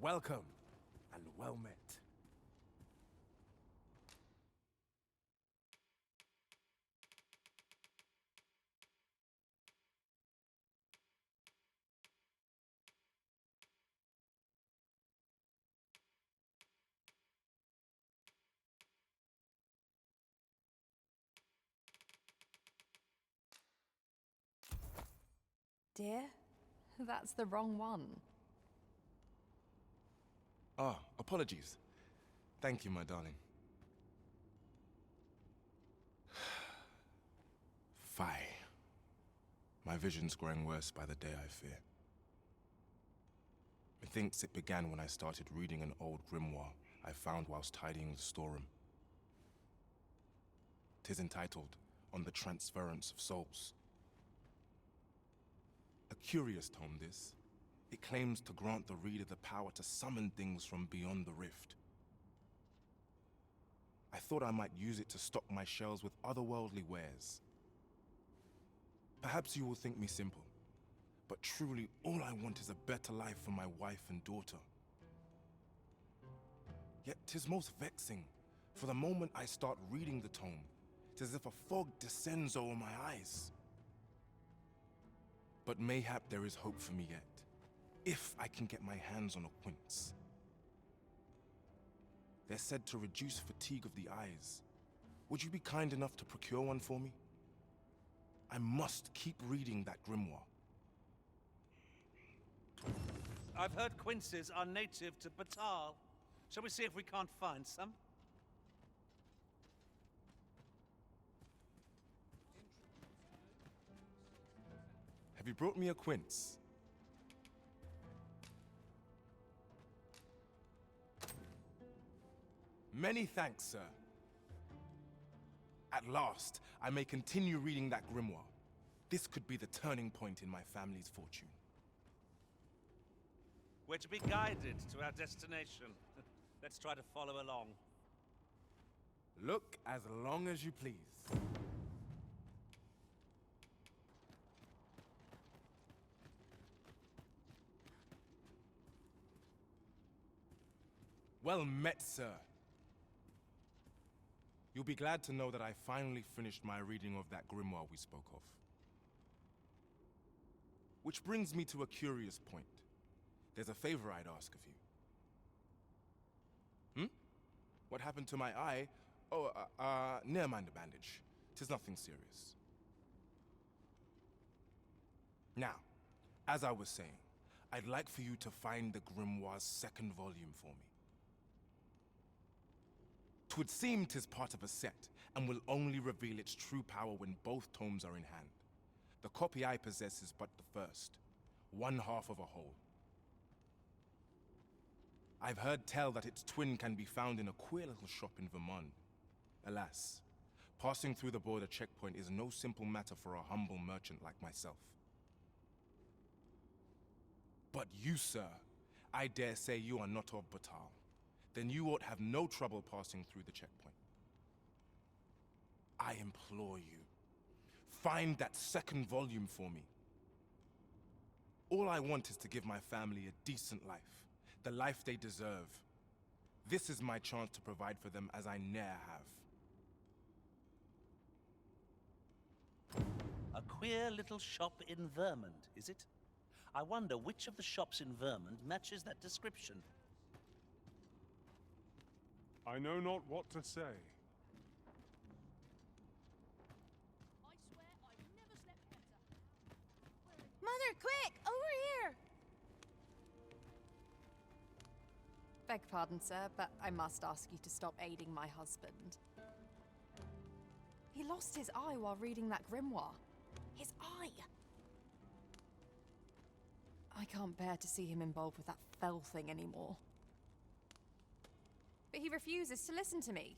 Welcome, and well met. Dear, that's the wrong one. Ah, apologies. Thank you, my darling. Fie. My vision's growing worse by the day, I fear. Methinks it began when I started reading an old grimoire I found whilst tidying the storeroom. 'Tis entitled, On the Transference of Souls. A curious tome, this. It claims to grant the reader the power to summon things from beyond the rift. I thought I might use it to stock my shelves with otherworldly wares. Perhaps you will think me simple, but truly all I want is a better life for my wife and daughter. Yet 'tis most vexing, for the moment I start reading the tome, 'tis as if a fog descends over my eyes. But mayhap there is hope for me yet, if I can get my hands on a quince. They're said to reduce fatigue of the eyes. Would you be kind enough to procure one for me? I must keep reading that grimoire. I've heard quinces are native to Batal. Shall we see if we can't find some? Have you brought me a quince? Many thanks, sir. At last, I may continue reading that grimoire. This could be the turning point in my family's fortune. We're to be guided to our destination. Let's try to follow along. Look as long as you please. Well met, sir. You'll be glad to know that I finally finished my reading of that grimoire we spoke of. Which brings me to a curious point. There's a favor I'd ask of you. What happened to my eye? Oh, never mind the bandage. 'Tis nothing serious. Now, as I was saying, I'd like for you to find the grimoire's second volume for me. 'Twould seem 'tis part of a set, and will only reveal its true power when both tomes are in hand. The copy I possess is but the first, one half of a whole. I've heard tell that its twin can be found in a queer little shop in Vermont. Alas, passing through the border checkpoint is no simple matter for a humble merchant like myself. But you, sir, I dare say you are not of Batal. Then you ought have no trouble passing through the checkpoint. I implore you, find that second volume for me. All I want is to give my family a decent life, the life they deserve. This is my chance to provide for them as I ne'er have. A queer little shop in Vermont, is it? I wonder which of the shops in Vermont matches that description. I know not what to say. I swear I've never slept better. Mother, quick! Over here! Beg pardon, sir, but I must ask you to stop aiding my husband. He lost his eye while reading that grimoire. His eye! I can't bear to see him involved with that fell thing anymore. But he refuses to listen to me.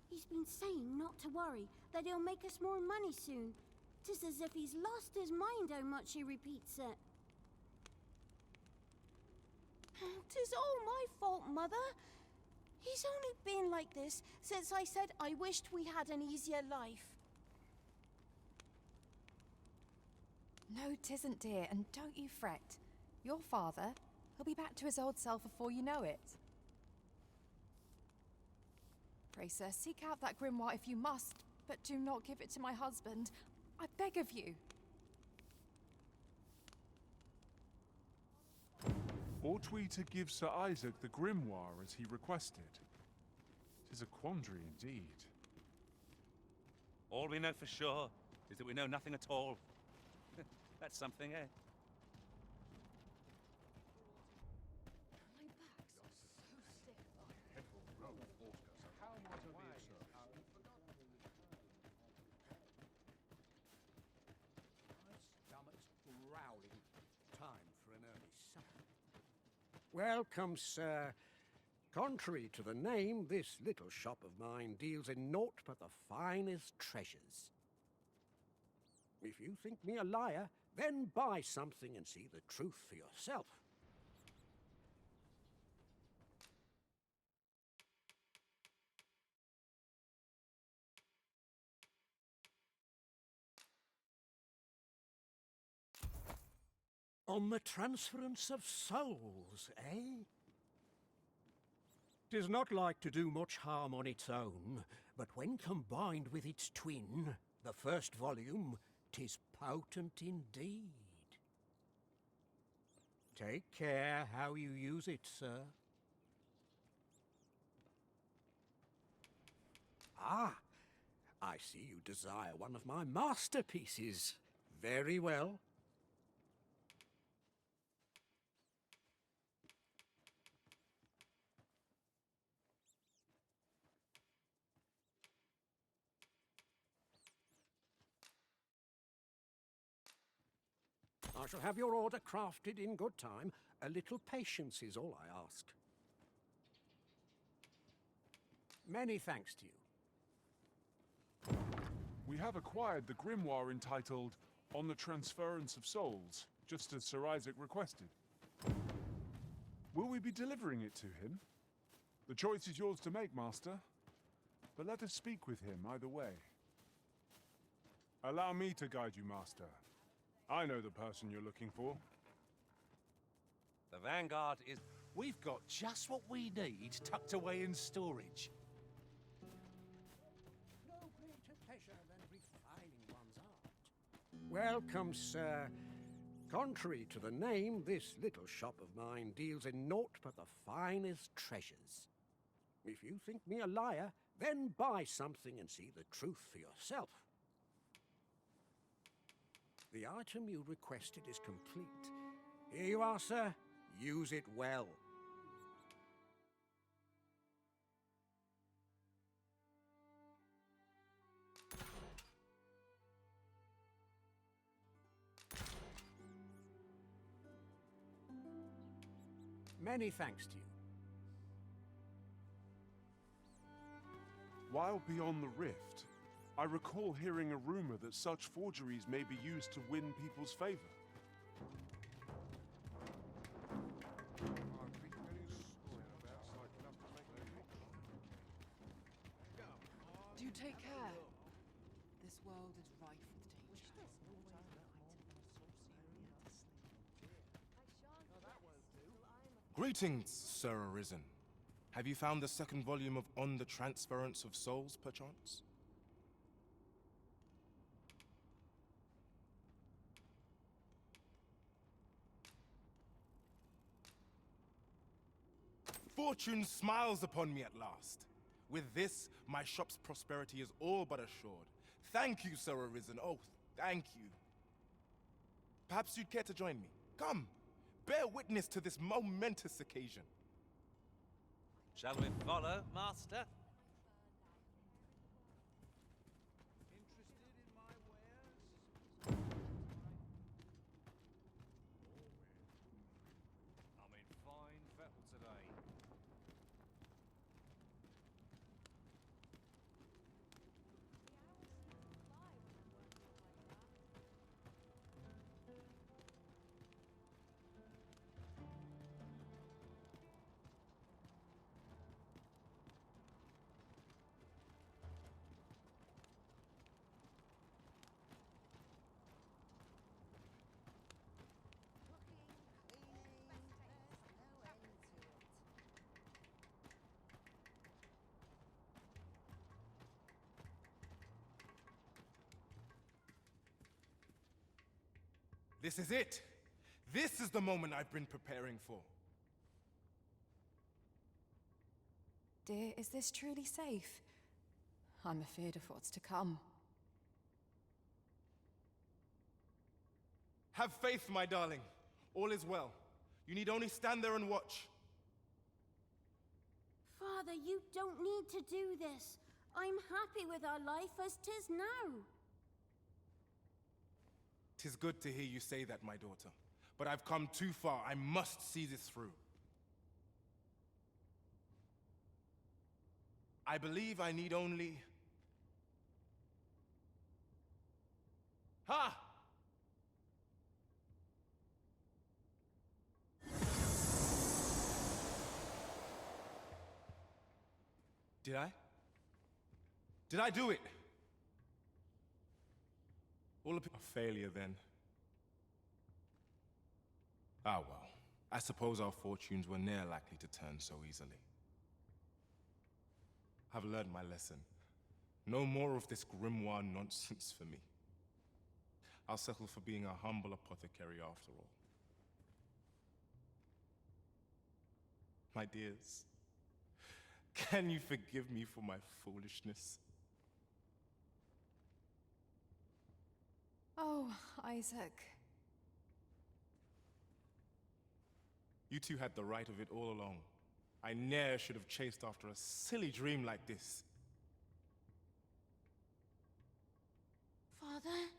He's been saying not to worry, that he'll make us more money soon. 'Tis as if he's lost his mind how much he repeats it. 'Tis all my fault, Mother. He's only been like this since I said I wished we had an easier life. No, 'tisn't, dear, and don't you fret. Your father, he'll be back to his old self before you know it. Pray, sir, seek out that grimoire if you must, but do not give it to my husband. I beg of you. Ought we to give Sir Isaac the grimoire as he requested? 'Tis a quandary indeed. All we know for sure is that we know nothing at all. That's something, eh? Welcome, sir. Contrary to the name, this little shop of mine deals in naught but the finest treasures. If you think me a liar, then buy something and see the truth for yourself. On the transference of souls, eh? 'Tis not like to do much harm on its own, but when combined with its twin, the first volume, 'tis potent indeed. Take care how you use it, sir. Ah, I see you desire one of my masterpieces. Very well. I shall have your order crafted in good time. A little patience is all I ask. Many thanks to you. We have acquired the grimoire entitled On the Transference of Souls, just as Sir Isaac requested. Will we be delivering it to him? The choice is yours to make, Master, but let us speak with him either way. Allow me to guide you, Master. I know the person you're looking for. The Vanguard is... We've got just what we need tucked away in storage. No greater pleasure than refining one's art. Welcome, sir. Contrary to the name, this little shop of mine deals in naught but the finest treasures. If you think me a liar, then buy something and see the truth for yourself. The item you requested is complete. Here you are, sir. Use it well. Many thanks to you. While beyond the rift, I recall hearing a rumor that such forgeries may be used to win people's favor. Do take care. This world is rife with danger. Greetings, Sir Arisen. Have you found the second volume of On the Transference of Souls, perchance? Fortune smiles upon me at last. With this, my shop's prosperity is all but assured. Thank you, Sir Arisen. Oh, thank you. Perhaps you'd care to join me. Come, bear witness to this momentous occasion. Shall we follow, Master? I'm in fine fettle today. This is it. This is the moment I've been preparing for. Dear, is this truly safe? I'm afeard of what's to come. Have faith, my darling. All is well. You need only stand there and watch. Father, you don't need to do this. I'm happy with our life as 'tis now. 'Tis good to hear you say that, my daughter. But I've come too far. I must see this through. I believe I need only... Ha! Did I? Did I do it? All a failure, then. Ah, well. I suppose our fortunes were ne'er likely to turn so easily. I've learned my lesson. No more of this grimoire nonsense for me. I'll settle for being a humble apothecary after all. My dears, can you forgive me for my foolishness? Oh, Isaac. You two had the right of it all along. I ne'er should have chased after a silly dream like this. Father,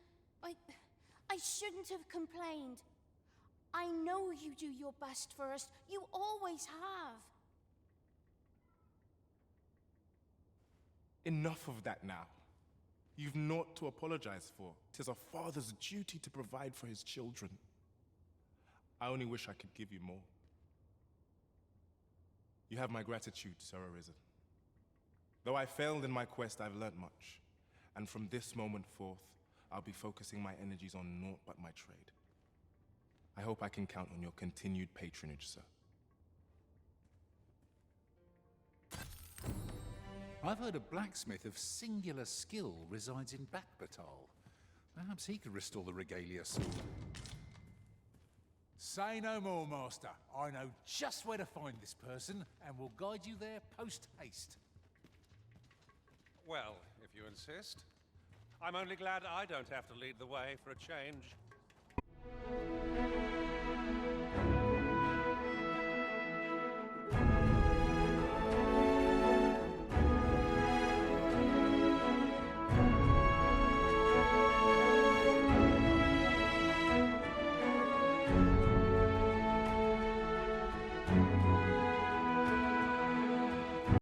I shouldn't have complained. I know you do your best for us. You always have. Enough of that now. You've naught to apologize for. 'Tis a father's duty to provide for his children. I only wish I could give you more. You have my gratitude, Sir Arisen. Though I failed in my quest, I've learnt much. And from this moment forth, I'll be focusing my energies on naught but my trade. I hope I can count on your continued patronage, sir. I've heard a blacksmith of singular skill resides in Bakbatal. Perhaps he could restore the regalia sword. Say no more, Master. I know just where to find this person, and will guide you there post-haste. Well, if you insist. I'm only glad I don't have to lead the way for a change.